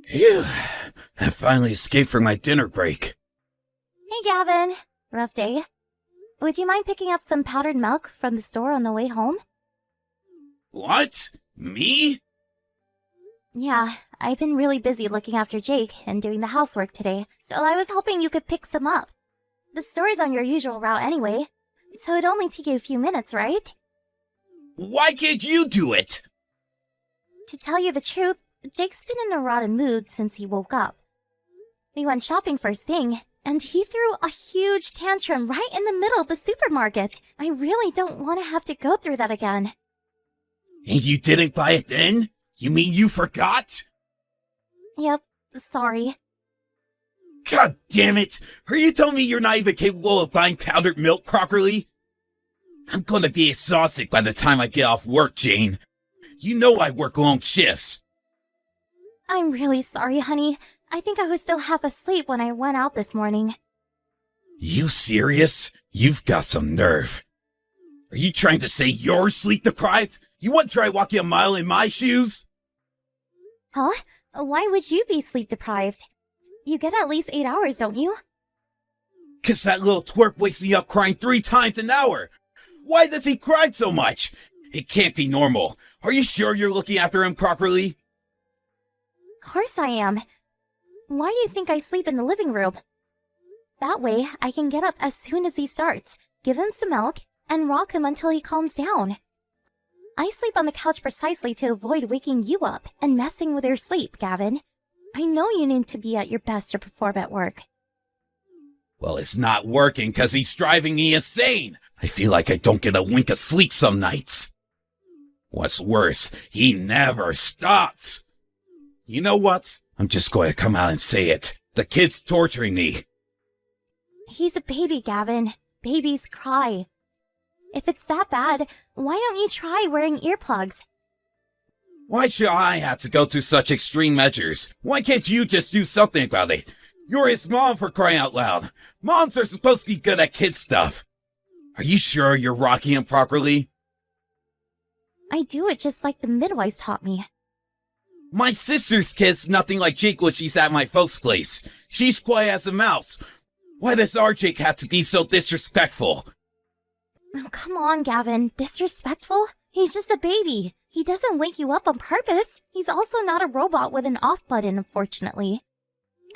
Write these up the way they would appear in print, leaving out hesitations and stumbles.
Phew, I finally escaped from my dinner break. Hey, Gavin. Rough day. Would you mind picking up some powdered milk from the store on the way home? What? Me? Yeah, I've been really busy looking after Jake and doing the housework today, so I was hoping you could pick some up. The store is on your usual route anyway, so it'd only take you a few minutes, right? Why can't you do it? To tell you the truth, Jake's been in a rotten mood since he woke up. We went shopping first thing, and he threw a huge tantrum right in the middle of the supermarket. I really don't want to have to go through that again. And you didn't buy it then? You mean you forgot? Yep, sorry. God damn it! Are you telling me you're not even capable of buying powdered milk properly? I'm gonna be exhausted by the time I get off work, Jane. You know I work long shifts. I'm really sorry, honey. I think I was still half asleep when I went out this morning. You serious? You've got some nerve. Are you trying to say you're sleep deprived? You want to try walking a mile in my shoes? Huh? Why would you be sleep deprived? You get at least 8 hours, don't you? 'Cause that little twerp wakes me up crying 3 times an hour. Why does he cry so much? It can't be normal. Are you sure you're looking after him properly? Of course I am. Why do you think I sleep in the living room? That way, I can get up as soon as he starts, give him some milk, and rock him until he calms down. I sleep on the couch precisely to avoid waking you up and messing with your sleep, Gavin. I know you need to be at your best to perform at work. Well, it's not working 'cause he's driving me insane. I feel like I don't get a wink of sleep some nights. What's worse, he never stops. You know what? I'm just going to come out and say it. The kid's torturing me. He's a baby, Gavin. Babies cry. If it's that bad, why don't you try wearing earplugs? Why should I have to go to such extreme measures? Why can't you just do something about it? You're his mom, for crying out loud. Moms are supposed to be good at kid stuff. Are you sure you're rocking him properly? I do it just like the midwives taught me. My sister's kid's nothing like Jake when she's at my folks' place. She's quiet as a mouse. Why does our Jake have to be so disrespectful? Oh, come on, Gavin. Disrespectful? He's just a baby. He doesn't wake you up on purpose. He's also not a robot with an off button, unfortunately.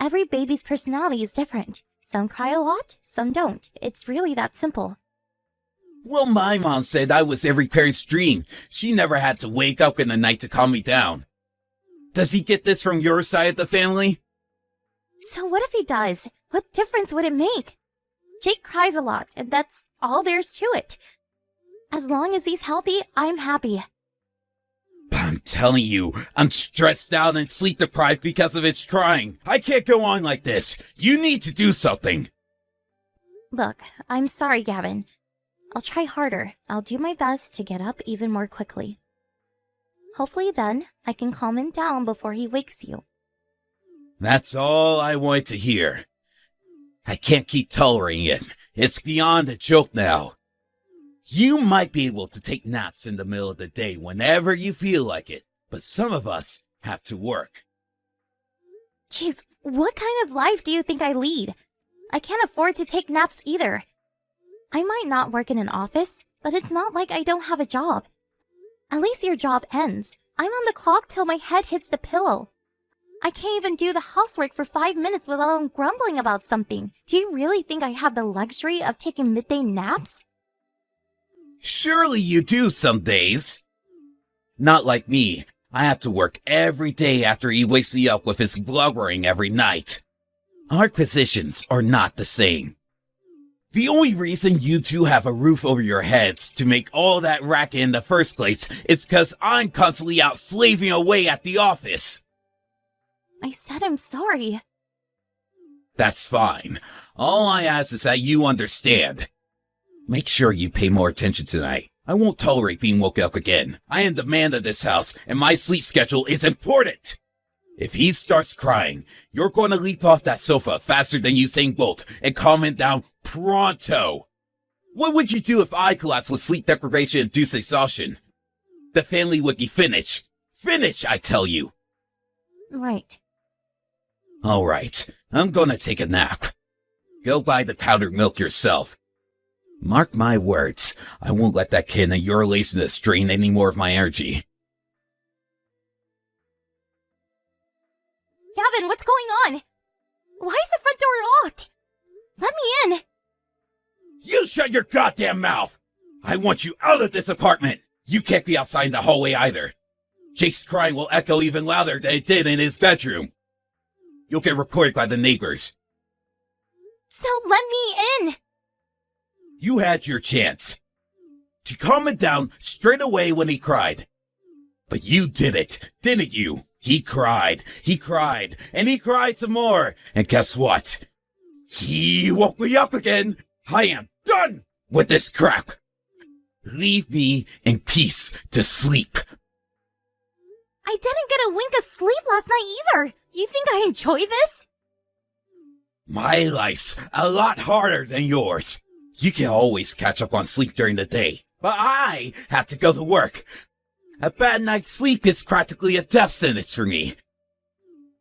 Every baby's personality is different. Some cry a lot, some don't. It's really that simple. Well, my mom said I was every parent's dream. She never had to wake up in the night to calm me down. Does he get this from your side of the family? So what if he does? What difference would it make? Jake cries a lot, and that's all there's to it. As long as he's healthy, I'm happy. But I'm telling you, I'm stressed out and sleep deprived because of his crying. I can't go on like this. You need to do something. Look, I'm sorry, Gavin. I'll try harder. I'll do my best to get up even more quickly. Hopefully then, I can calm him down before he wakes you. That's all I want to hear. I can't keep tolerating it. It's beyond a joke now. You might be able to take naps in the middle of the day whenever you feel like it, but some of us have to work. Jeez, what kind of life do you think I lead? I can't afford to take naps either. I might not work in an office, but it's not like I don't have a job. At least your job ends. I'm on the clock till my head hits the pillow. I can't even do the housework for 5 minutes without him grumbling about something. Do you really think I have the luxury of taking midday naps? Surely you do some days. Not like me. I have to work every day after he wakes me up with his blubbering every night. Our positions are not the same. The only reason you two have a roof over your heads to make all that racket in the first place is because I'm constantly out slaving away at the office. I said I'm sorry. That's fine. All I ask is that you understand. Make sure you pay more attention tonight. I won't tolerate being woken up again. I am the man of this house, and my sleep schedule is important. If he starts crying, you're going to leap off that sofa faster than Usain Bolt and calm him down pronto. What would you do if I collapsed with sleep deprivation-induced exhaustion? The family would be finished. Finished, I tell you. Right. All right, I'm gonna take a nap. Go buy the powdered milk yourself. Mark my words, I won't let that kid and your laziness drain any more of my energy. Gavin, what's going on? Why is the front door locked? Let me in. You shut your goddamn mouth! I want you out of this apartment! You can't be outside in the hallway either. Jake's crying will echo even louder than it did in his bedroom. You'll get reported by the neighbors. So let me in. You had your chance to calm him down straight away when he cried. But you did it, didn't you? He cried, and he cried some more. And guess what? He woke me up again. I am done with this crap. Leave me in peace to sleep. I didn't get a wink of sleep last night either. You think I enjoy this? My life's a lot harder than yours. You can always catch up on sleep during the day, but I have to go to work. A bad night's sleep is practically a death sentence for me.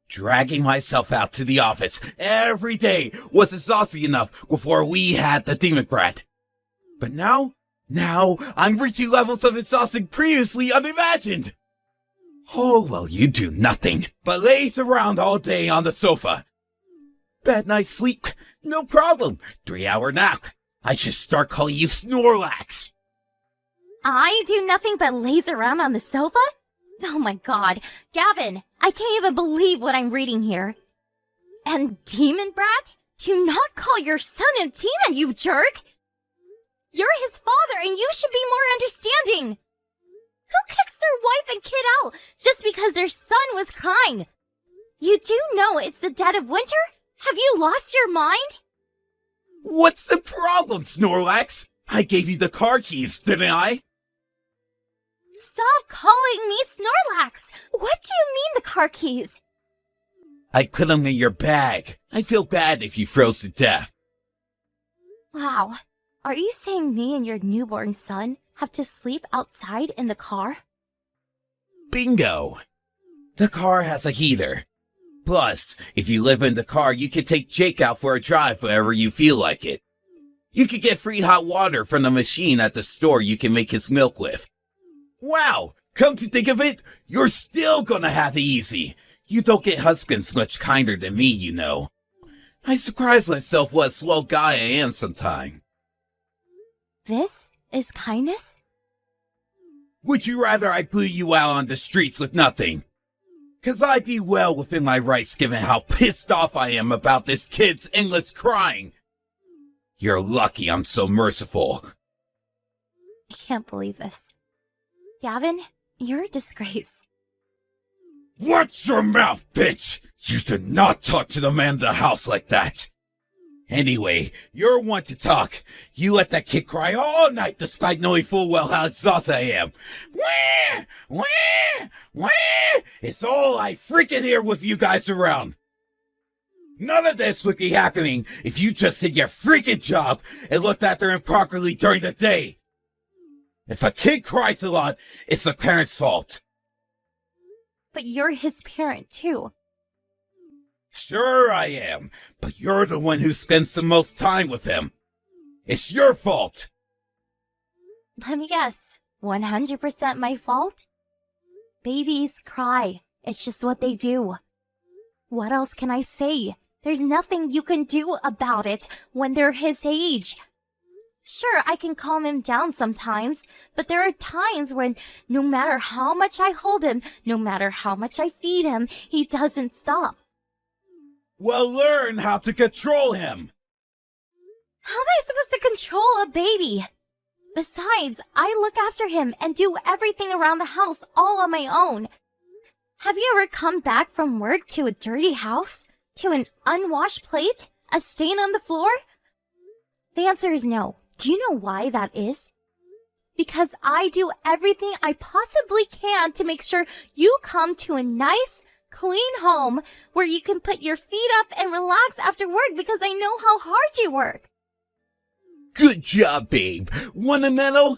Dragging myself out to the office every day was exhausting enough before we had the demon brat. But now I'm reaching levels of exhaustion previously unimagined. Oh, well, you do nothing but laze around all day on the sofa. Bad night's sleep, no problem. 3-hour nap. I should start calling you Snorlax. I do nothing but laze around on the sofa? Oh my god. Gavin, I can't even believe what I'm reading here. And Demon Brat? Do not call your son a demon, you jerk! You're his father and you should be more understanding! Who kicks their wife and kid out just because their son was crying? You do know it's the dead of winter? Have you lost your mind? What's the problem, Snorlax? I gave you the car keys, didn't I? Stop calling me Snorlax! What do you mean the car keys? I put them in your bag. I feel bad if you froze to death. Wow. Are you saying me and your newborn son have to sleep outside in the car? Bingo! The car has a heater. Plus, if you live in the car, you can take Jake out for a drive whenever you feel like it. You can get free hot water from the machine at the store you can make his milk with. Wow! Come to think of it, you're still gonna have it easy. You don't get husbands much kinder than me, you know. I surprise myself what a slow guy I am sometime. This is kindness? Would you rather I put you out on the streets with nothing? 'Cause I'd be well within my rights given how pissed off I am about this kid's endless crying. You're lucky I'm so merciful. I can't believe this. Gavin, you're a disgrace. Watch your mouth, bitch! You do not talk to the man of the house like that. Anyway, you're one to talk. You let that kid cry all night despite knowing full well how exhausted I am. Wah! Wah! Wah! It's all I freaking hear with you guys around. None of this would be happening if you just did your freaking job and looked after him properly during the day. If a kid cries a lot, it's the parent's fault. But you're his parent, too. Sure I am, but you're the one who spends the most time with him. It's your fault. Let me guess. 100% my fault? Babies cry. It's just what they do. What else can I say? There's nothing you can do about it when they're his age. Sure, I can calm him down sometimes, but there are times when no matter how much I hold him, no matter how much I feed him, he doesn't stop. Well, learn how to control him. How am I supposed to control a baby? Besides, I look after him and do everything around the house all on my own. Have you ever come back from work to a dirty house? To an unwashed plate? A stain on the floor? The answer is no. Do you know why that is? Because I do everything I possibly can to make sure you come to a nice, clean home where you can put your feet up and relax after work because I know how hard you work. Good job, babe. Want a medal?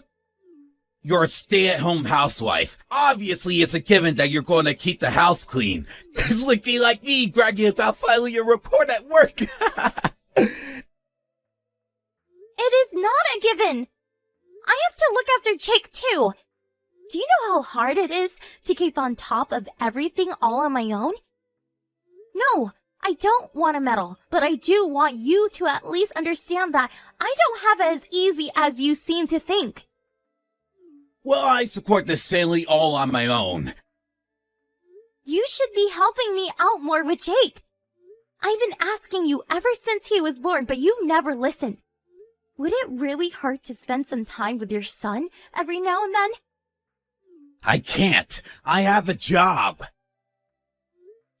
You're a stay-at-home housewife. Obviously, it's a given that you're going to keep the house clean. It's looking like me bragging about filing a report at work. It is not a given. I have to look after Jake too. Do you know how hard it is to keep on top of everything all on my own? No, I don't want to meddle, but I do want you to at least understand that I don't have it as easy as you seem to think. Well, I support this family all on my own. You should be helping me out more with Jake. I've been asking you ever since he was born, but you never listen. Would it really hurt to spend some time with your son every now and then? I can't. I have a job.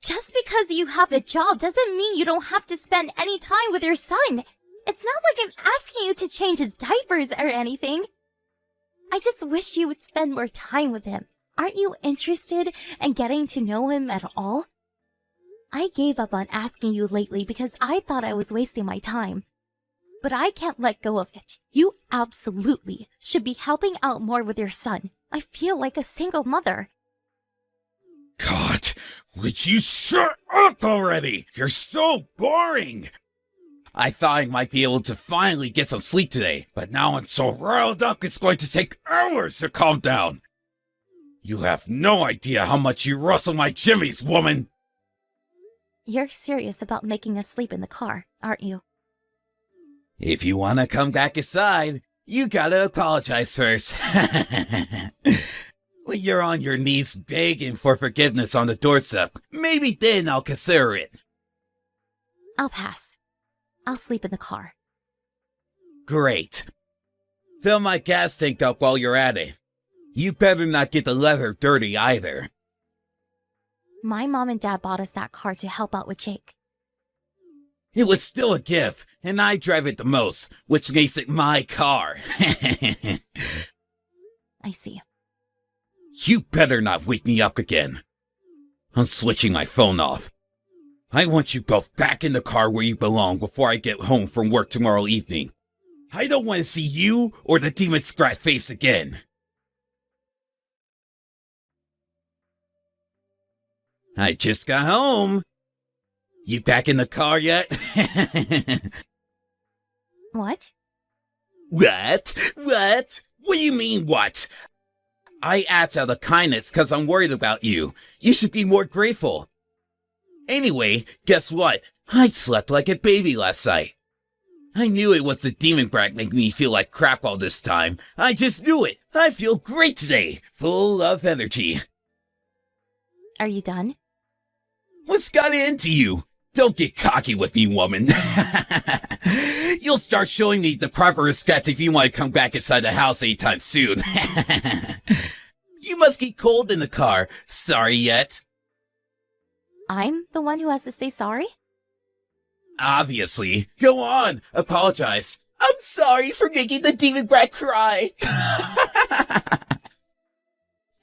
Just because you have a job doesn't mean you don't have to spend any time with your son. It's not like I'm asking you to change his diapers or anything. I just wish you would spend more time with him. Aren't you interested in getting to know him at all? I gave up on asking you lately because I thought I was wasting my time. But I can't let go of it. You absolutely should be helping out more with your son. I feel like a single mother. God, would you shut up already? You're so boring. I thought I might be able to finally get some sleep today, but now I'm so riled up it's going to take hours to calm down. You have no idea how much you rustle my jimmies, woman. You're serious about making us sleep in the car, aren't you? If you want to come back inside, you gotta apologize first. When you're on your knees begging for forgiveness on the doorstep, maybe then I'll consider it. I'll pass. I'll sleep in the car. Great. Fill my gas tank up while you're at it. You better not get the leather dirty either. My mom and dad bought us that car to help out with Jake. It was still a gift, and I drive it the most, which makes it my car. I see. You better not wake me up again. I'm switching my phone off. I want you both back in the car where you belong before I get home from work tomorrow evening. I don't want to see you or the demon Scrat face again. I just got home. You back in the car yet? What? What? What? What do you mean, what? I asked out of kindness because I'm worried about you. You should be more grateful. Anyway, guess what? I slept like a baby last night. I knew it was the demon brat making me feel like crap all this time. I just knew it. I feel great today. Full of energy. Are you done? What's got into you? Don't get cocky with me, woman. You'll start showing me the proper respect if you want to come back inside the house anytime soon. You must get cold in the car. Sorry yet? I'm the one who has to say sorry? Obviously. Go on. Apologize. I'm sorry for making the demon brat cry.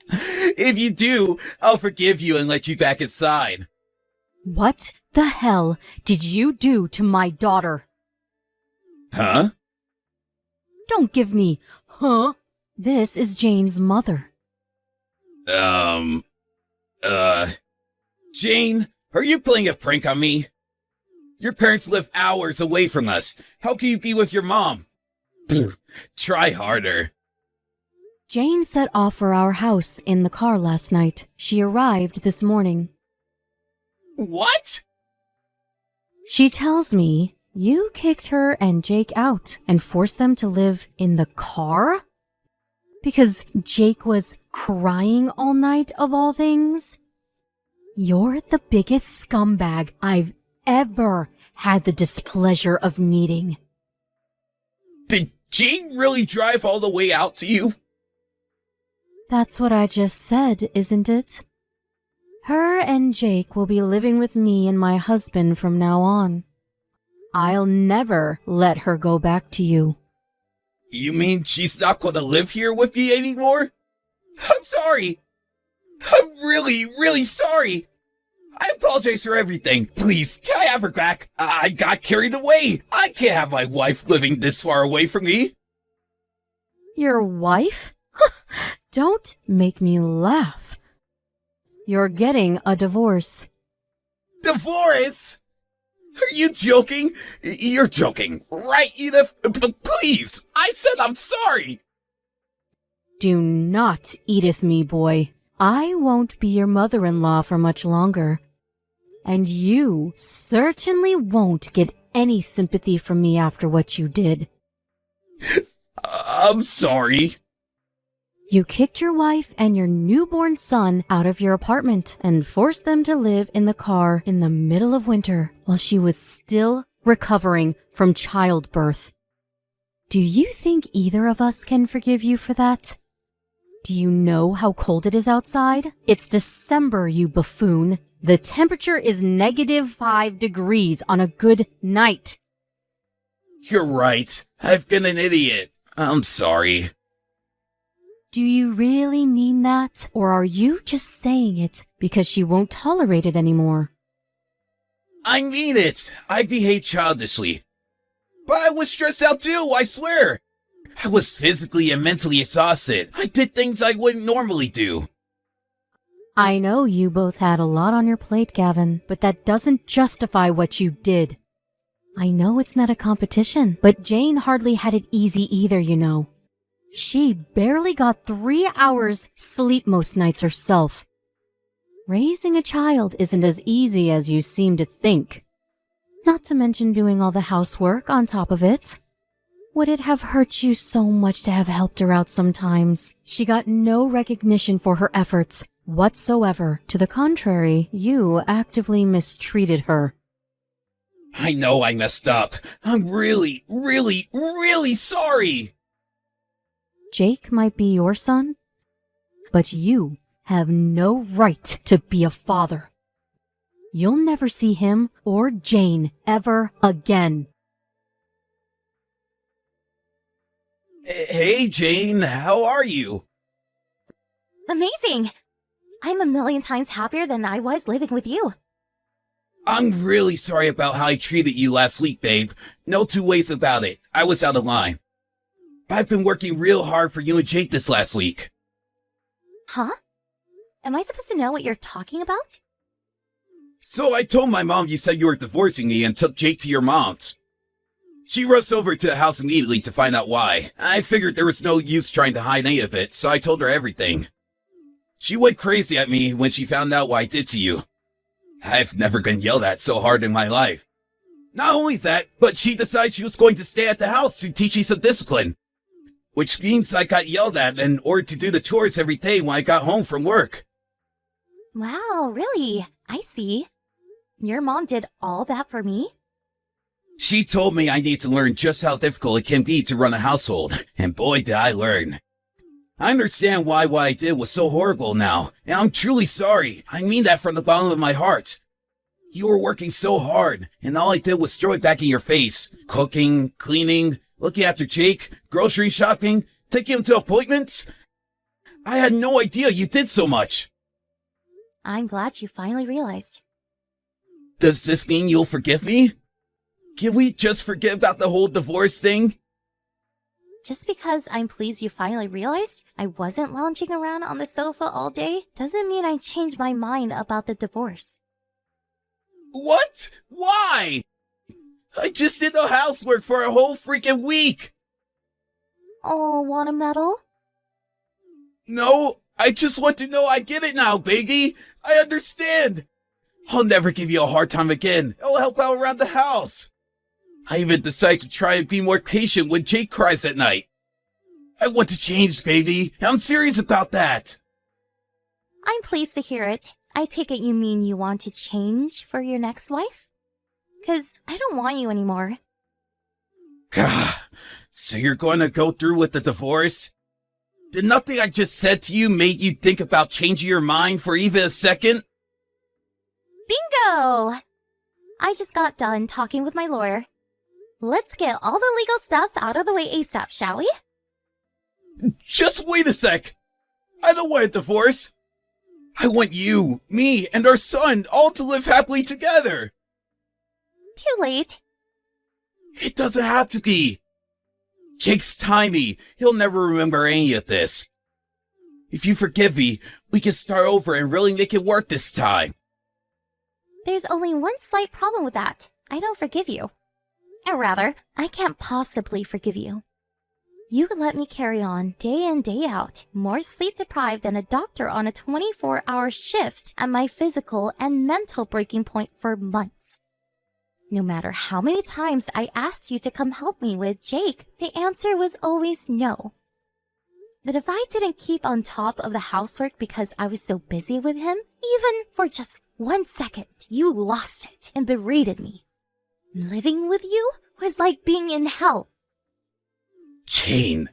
If you do, I'll forgive you and let you back inside. What the hell did you do to my daughter? Huh? Don't give me, huh? This is Jane's mother. Jane, are you playing a prank on me? Your parents live hours away from us. How can you be with your mom? Try harder. Jane set off for our house in the car last night. She arrived this morning. What? She tells me you kicked her and Jake out and forced them to live in the car? Because Jake was crying all night, of all things? You're the biggest scumbag I've ever had the displeasure of meeting. Did Jane really drive all the way out to you? That's what I just said, isn't it? Her and Jake will be living with me and my husband from now on. I'll never let her go back to you. You mean she's not going to live here with me anymore? I'm sorry. I'm really, really sorry. I apologize for everything. Please, can I have her back? I got carried away. I can't have my wife living this far away from me. Your wife? Don't make me laugh. You're getting a divorce. Divorce? Are you joking? You're joking, right, Edith? Please, I said I'm sorry. Do not Edith me, boy. I won't be your mother-in-law for much longer. And you certainly won't get any sympathy from me after what you did. I'm sorry. You kicked your wife and your newborn son out of your apartment and forced them to live in the car in the middle of winter while she was still recovering from childbirth. Do you think either of us can forgive you for that? Do you know how cold it is outside? It's December, you buffoon. The temperature is -5 degrees on a good night. You're right. I've been an idiot. I'm sorry. Do you really mean that? Or are you just saying it because she won't tolerate it anymore? I mean it. I behaved childishly. But I was stressed out too, I swear. I was physically and mentally exhausted. I did things I wouldn't normally do. I know you both had a lot on your plate, Gavin, but that doesn't justify what you did. I know it's not a competition, but Jane hardly had it easy either, you know. She barely got 3 hours sleep most nights herself. Raising a child isn't as easy as you seem to think. Not to mention doing all the housework on top of it. Would it have hurt you so much to have helped her out sometimes? She got no recognition for her efforts whatsoever. To the contrary, you actively mistreated her. I know I messed up. I'm really, really, really sorry. Jake might be your son, but you have no right to be a father. You'll never see him or Jane ever again. Hey, Jane, how are you? Amazing! I'm a million times happier than I was living with you. I'm really sorry about how I treated you last week, babe. No two ways about it. I was out of line. I've been working real hard for you and Jake this last week. Huh? Am I supposed to know what you're talking about? So I told my mom you said you were divorcing me and took Jake to your mom's. She rushed over to the house immediately to find out why. I figured there was no use trying to hide any of it, so I told her everything. She went crazy at me when she found out what I did to you. I've never been yelled at so hard in my life. Not only that, but she decided she was going to stay at the house to teach me some discipline. Which means I got yelled at and ordered to do the chores every day when I got home from work. Wow, really? I see. Your mom did all that for me? She told me I need to learn just how difficult it can be to run a household, and boy did I learn. I understand why what I did was so horrible now, and I'm truly sorry. I mean that from the bottom of my heart. You were working so hard, and all I did was throw it back in your face. Cooking, cleaning, looking after Jake, grocery shopping, taking him to appointments. I had no idea you did so much. I'm glad you finally realized. Does this mean you'll forgive me? Can we just forget about the whole divorce thing? Just because I'm pleased you finally realized I wasn't lounging around on the sofa all day doesn't mean I changed my mind about the divorce. What? Why? I just did the housework for a whole freaking week. Oh, want a medal? No, I just want to know I get it now, baby. I understand. I'll never give you a hard time again. I'll help out around the house. I even decided to try and be more patient when Jake cries at night. I want to change, baby. I'm serious about that. I'm pleased to hear it. I take it you mean you want to change for your next wife? 'Cause I don't want you anymore. Gah, so you're going to go through with the divorce? Did nothing I just said to you make you think about changing your mind for even a second? Bingo! I just got done talking with my lawyer. Let's get all the legal stuff out of the way ASAP, shall we? Just wait a sec. I don't want a divorce. I want you, me, and our son all to live happily together. Too late. It doesn't have to be. Jake's tiny. He'll never remember any of this. If you forgive me, we can start over and really make it work this time. There's only one slight problem with that. I don't forgive you. Or rather, I can't possibly forgive you. You let me carry on day in, day out, more sleep deprived than a doctor on a 24-hour shift at my physical and mental breaking point for months. No matter how many times I asked you to come help me with Jake, the answer was always no. But if I didn't keep on top of the housework because I was so busy with him, even for just 1 second, you lost it and berated me. Living with you was like being in hell. Jane,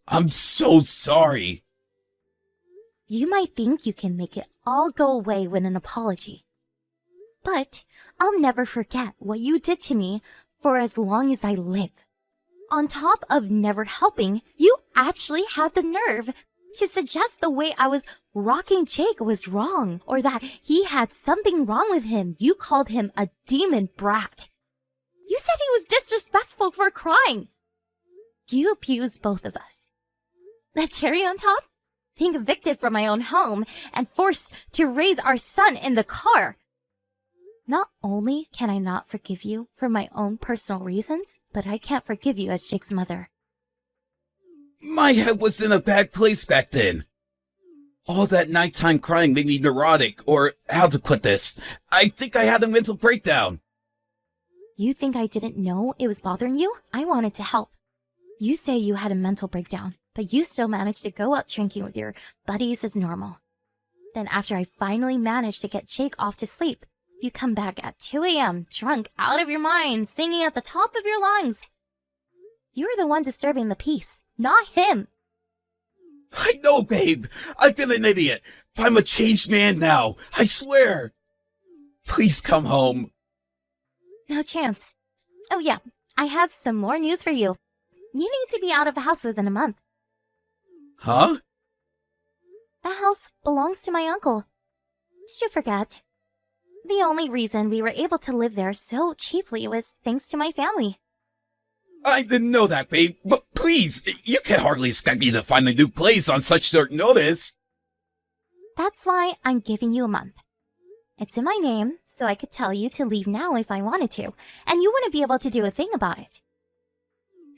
I'm so sorry. You might think you can make it all go away with an apology. But I'll never forget what you did to me for as long as I live. On top of never helping, you actually had the nerve to suggest the way I was rocking Jake was wrong, or that he had something wrong with him. You called him a demon brat. You said he was disrespectful for crying. You abused both of us. The cherry on top? Being evicted from my own home and forced to raise our son in the car. Not only can I not forgive you for my own personal reasons, but I can't forgive you as Jake's mother. My head was in a bad place back then. All that nighttime crying made me neurotic, or how to put this, I think I had a mental breakdown. You think I didn't know it was bothering you? I wanted to help. You say you had a mental breakdown, but you still managed to go out drinking with your buddies as normal. Then after I finally managed to get Jake off to sleep, you come back at 2 a.m. drunk out of your mind, singing at the top of your lungs. You're the one disturbing the peace, not him. I know, babe. I've been an idiot. But I'm a changed man now. I swear. Please come home. No chance. Oh yeah, I have some more news for you. You need to be out of the house within a month. Huh? The house belongs to my uncle. Did you forget? The only reason we were able to live there so cheaply was thanks to my family. I didn't know that, babe. But please, you can hardly expect me to find a new place on such short notice. That's why I'm giving you a month. It's in my name, so I could tell you to leave now if I wanted to, and you wouldn't be able to do a thing about it.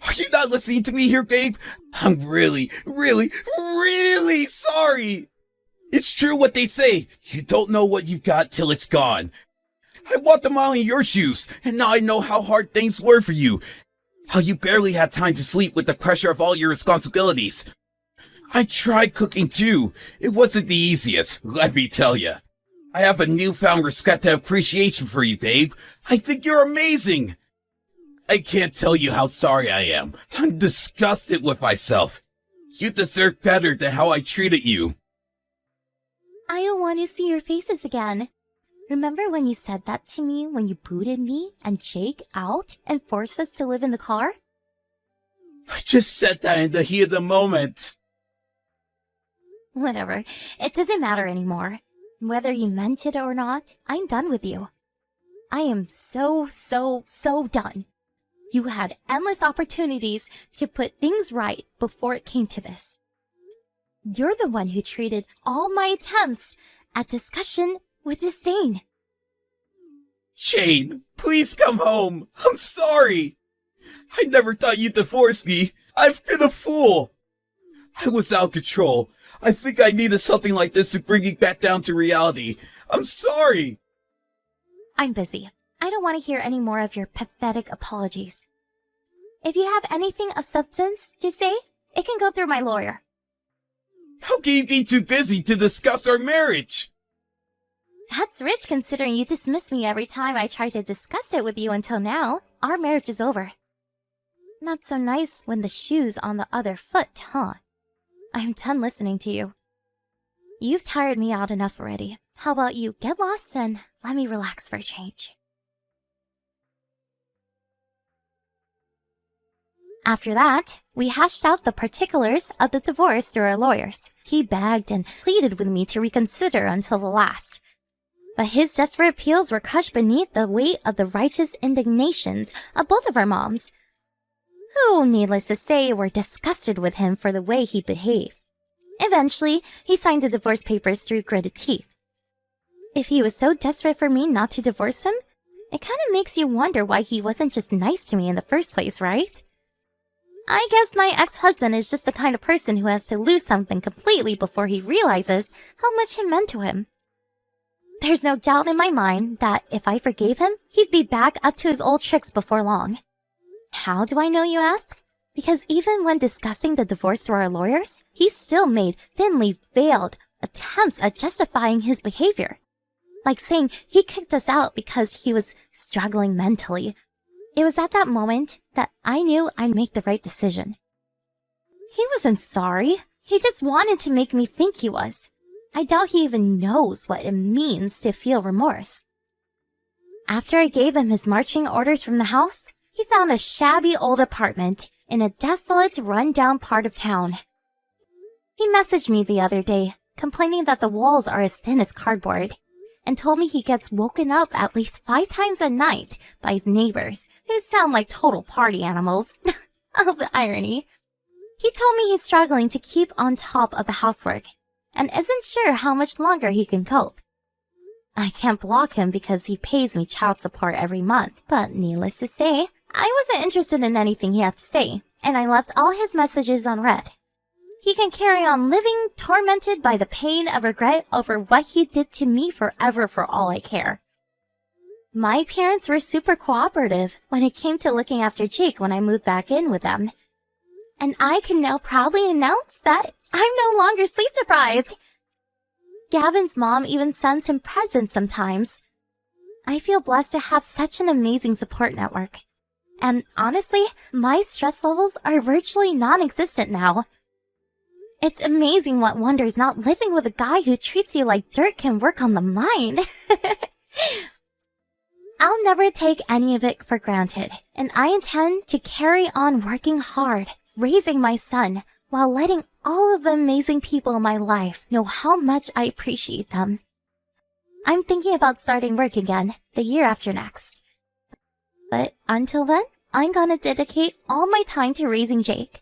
Are you not listening to me here, babe? I'm really, really, really sorry. It's true what they say. You don't know what you got till it's gone. I walked a mile in your shoes, and now I know how hard things were for you. How you barely had time to sleep with the pressure of all your responsibilities. I tried cooking too. It wasn't the easiest, let me tell you. I have a newfound respect and appreciation for you, babe. I think you're amazing. I can't tell you how sorry I am. I'm disgusted with myself. You deserve better than how I treated you. I don't want to see your faces again. Remember when you said that to me when you booted me and Jake out and forced us to live in the car? I just said that in the heat of the moment. Whatever. It doesn't matter anymore. Whether you meant it or not, I'm done with you. I am so done. You had endless opportunities to put things right before it came to this. You're the one who treated all my attempts at discussion with disdain. Jane, please come home. I'm sorry. I never thought you'd divorce me. I've been a fool. I was out of control. I think I needed something like this to bring me back down to reality. I'm sorry. I'm busy. I don't want to hear any more of your pathetic apologies. If you have anything of substance to say, it can go through my lawyer. How can you be too busy to discuss our marriage? That's rich considering you dismiss me every time I try to discuss it with you until now. Our marriage is over. Not so nice when the shoe's on the other foot, huh? I'm done listening to you. You've tired me out enough already. How about you get lost and let me relax for a change? After that, we hashed out the particulars of the divorce through our lawyers. He begged and pleaded with me to reconsider until the last. But his desperate appeals were crushed beneath the weight of the righteous indignations of both of our moms, who, needless to say, were disgusted with him for the way he behaved. Eventually, he signed the divorce papers through gritted teeth. If he was so desperate for me not to divorce him, it kind of makes you wonder why he wasn't just nice to me in the first place, right? I guess my ex-husband is just the kind of person who has to lose something completely before he realizes how much it meant to him. There's no doubt in my mind that if I forgave him, he'd be back up to his old tricks before long. How do I know, you ask? Because even when discussing the divorce to our lawyers, he still made thinly veiled attempts at justifying his behavior. Like saying he kicked us out because he was struggling mentally. It was at that moment that I knew I'd make the right decision. He wasn't sorry. He just wanted to make me think he was. I doubt he even knows what it means to feel remorse. After I gave him his marching orders from the house, he found a shabby old apartment in a desolate, run-down part of town. He messaged me the other day, complaining that the walls are as thin as cardboard, and told me he gets woken up at least 5 times a night by his neighbors, who sound like total party animals. Oh, the irony. He told me he's struggling to keep on top of the housework, and isn't sure how much longer he can cope. I can't block him because he pays me child support every month, but needless to say, I wasn't interested in anything he had to say, and I left all his messages unread. He can carry on living tormented by the pain of regret over what he did to me forever for all I care. My parents were super cooperative when it came to looking after Jake when I moved back in with them. And I can now proudly announce that I'm no longer sleep deprived. Gavin's mom even sends him presents sometimes. I feel blessed to have such an amazing support network. And honestly, my stress levels are virtually non-existent now. It's amazing what wonders not living with a guy who treats you like dirt can work on the mind. I'll never take any of it for granted, and I intend to carry on working hard, raising my son, while letting all of the amazing people in my life know how much I appreciate them. I'm thinking about starting work again the year after next. But until then, I'm gonna dedicate all my time to raising Jake.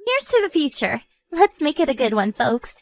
Here's to the future. Let's make it a good one, folks.